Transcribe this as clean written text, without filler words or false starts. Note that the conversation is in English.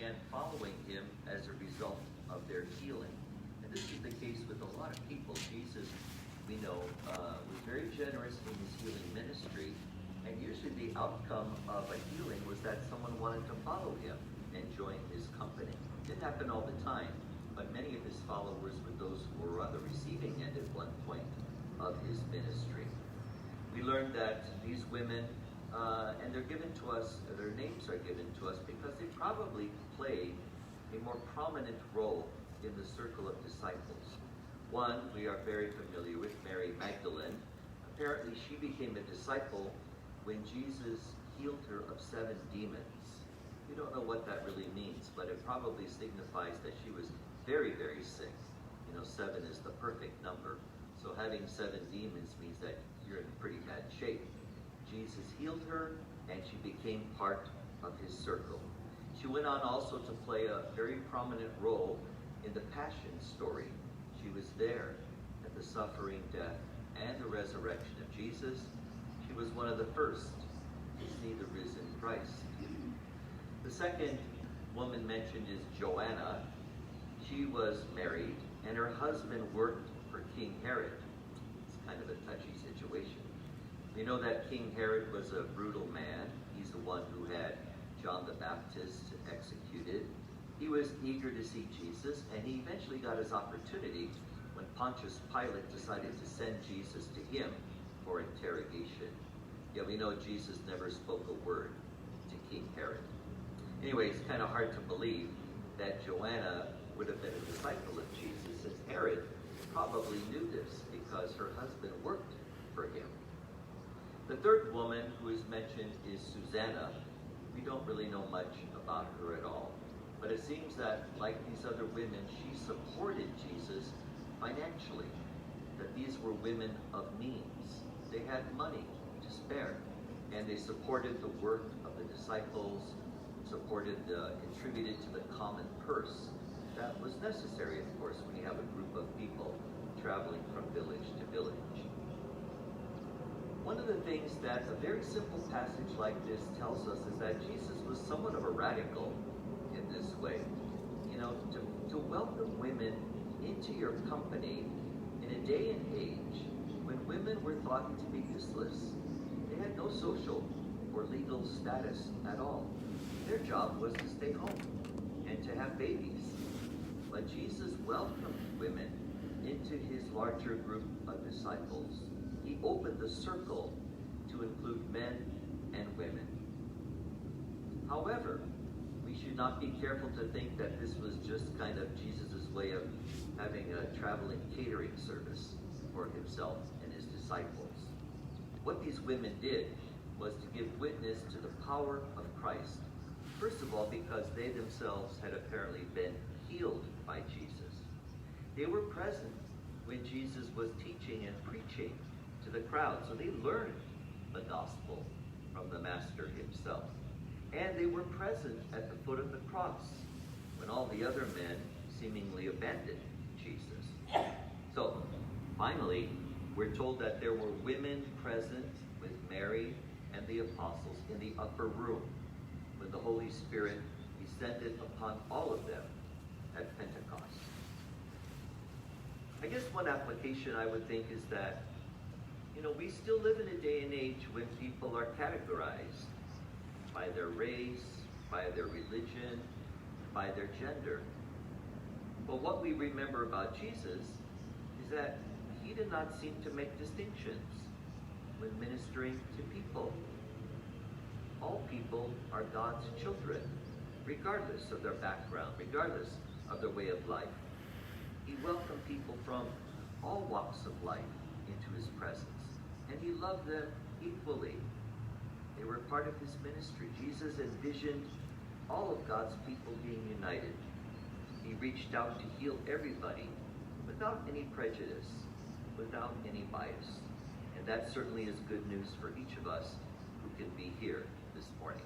began following him as a result of their healing. And this is the case with a lot of people. Jesus, we know, was very generous in his healing ministry, and usually the outcome of a healing was that someone wanted to follow him and join his company. It didn't happen all the time, but many of his followers were those who were on the receiving end at one point of his ministry. We learned that these women, and they're given to us, their names are given to us because they probably played a more prominent role in the circle of disciples. One we are very familiar with, Mary Magdalene. Apparently she became a disciple when Jesus healed her of 7 demons. We don't know what that really means, but it probably signifies that she was very, very sick. You know, 7 is the perfect number. So having 7 demons means that you're in pretty bad shape. Jesus healed her, and she became part of his circle. She went on also to play a very prominent role in the Passion story. She was there at the suffering, death, and the resurrection of Jesus. She was one of the first to see the risen Christ. The second woman mentioned is Joanna. She was married, and her husband worked for King Herod. It's kind of a touchy situation. We know that King Herod was a brutal man. He's the one who had John the Baptist executed. He was eager to see Jesus, and he eventually got his opportunity when Pontius Pilate decided to send Jesus to him for interrogation. Yet we know Jesus never spoke a word to King Herod. Anyway, it's kind of hard to believe that Joanna would have been a disciple of Jesus, since Herod probably knew this because her husband worked for him. The third woman who is mentioned is Susanna. We don't really know much about her at all, but it seems that, like these other women, she supported Jesus financially, that these were women of means. They had money to spare, and they supported the work of the disciples, contributed to the common purse that was necessary, of course, when you have a group of people traveling from village to village. One of the things that a very simple passage like this tells us is that Jesus was somewhat of a radical in this way. You know, to welcome women into your company in a day and age when women were thought to be useless. They had no social or legal status at all. Their job was to stay home and to have babies. But Jesus welcomed women into his larger group of disciples. He opened the circle to include men and women. However, we should not be careful to think that this was just kind of Jesus' way of having a traveling catering service for himself and his disciples. What these women did was to give witness to the power of Christ. First of all, because they themselves had apparently been healed by Jesus. They were present when Jesus was teaching and preaching to the crowd, so they learned the gospel from the Master himself. And they were present at the foot of the cross when all the other men seemingly abandoned Jesus. So, finally, we're told that there were women present with Mary and the apostles in the upper room when the Holy Spirit descended upon all of them at Pentecost. I guess one application I would think is that, you know, we still live in a day and age when people are categorized by their race, by their religion, by their gender. But what we remember about Jesus is that he did not seem to make distinctions when ministering to people. All people are God's children, regardless of their background, regardless of their way of life. He welcomed people from all walks of life into his presence, and he loved them equally. They were part of his ministry. Jesus envisioned all of God's people being united. He reached out to heal everybody without any prejudice, without any bias. And that certainly is good news for each of us who can be here this morning.